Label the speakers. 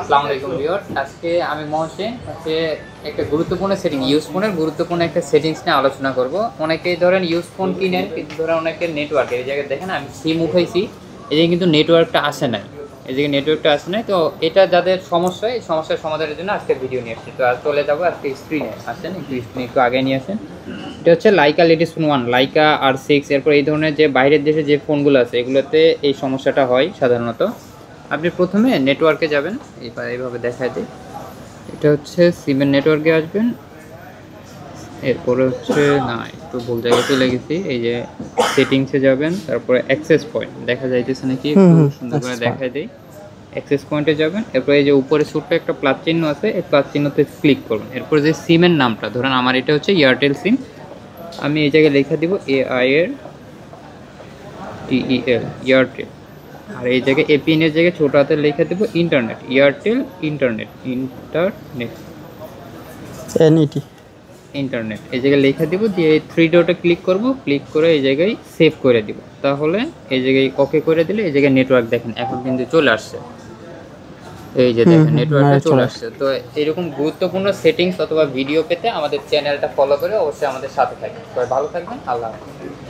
Speaker 1: আসসালামু আলাইকুম ভিউয়ার, আজকে আমি মহসিন একটা গুরুত্বপূর্ণ ফোনের গুরুত্বপূর্ণ একটা সেটিংস নিয়ে আলোচনা করব। অনেকেই ধরেন ইউজ ফোন কিনেন, কিন্তু ধরেন অনেকের নেটওয়ার্ক এই জায়গায় দেখেন আমি সিম উঠাইছি, এই জায়গায় কিন্তু নেটওয়ার্কটা আসে নাই, তো এটা যাদের সমস্যা, এই সমস্যার সমাধানের জন্য আজকে ভিডিও নিয়ে আসছি। তো আজ চলে যাবো আজকে স্ক্রিনে, আসেন স্ক্রিনে একটু আগে নিয়ে আসেন। এটা হচ্ছে Laika latest phone 1, Laika R6। এরপর এই ধরনের যে বাইরের দেশে যে ফোনগুলো আছে এগুলোতে এই সমস্যাটা হয় সাধারণত। আপনি প্রথমে নেটওয়ার্কে যাবেন, এইভাবে দেখায় দিই। এটা হচ্ছে সিমের নেটওয়ার্কে আসবেন, এরপরে হচ্ছে না একটু ভুল জায়গায় চলে গেছি, এই যে সেটিংসে যাবেন, তারপরে অ্যাক্সেস পয়েন্ট দেখা যাইতেছে নাকি একটু সুন্দর করে দেখায় দিই। অ্যাক্সেস পয়েন্টে যাবেন, এরপরে এই যে উপরে ছোট্ট একটা প্লাস চিহ্ন আছে, এই প্লাস চিহ্নতে ক্লিক করবেন। এরপর যে সিমের নামটা, ধরেন আমার এটা হচ্ছে এয়ারটেল সিম, আমি এই জায়গায় লেখা দিব AIRTEL, এয়ারটেল। আর এই জায়গায় এপিএন এর জায়গায় ছোট হাতে লিখে দেবো ইন্টারনেট, এয়ারটেল ইন্টারনেট, ইন্টারনেট এই জায়গায় লিখে দিব, দিয়ে এই থ্রি ডটে ক্লিক করব, ক্লিক করে এই জায়গায় সেভ করে দিব। তাহলে এই জায়গায় ওকে করে দিলে এই জায়গায় নেটওয়ার্ক দেখেন এখন কিন্তু চলে আসছে, এই যে দেখেন নেটওয়ার্কটা চলে আসছে। তো এরকম গুরুত্বপূর্ণ সেটিংস অথবা ভিডিও পেতে আমাদের চ্যানেলটা ফলো করে অবশ্যই আমাদের সাথে থাকবেন। সবাই ভালো থাকবেন, আল্লাহ হাফেজ।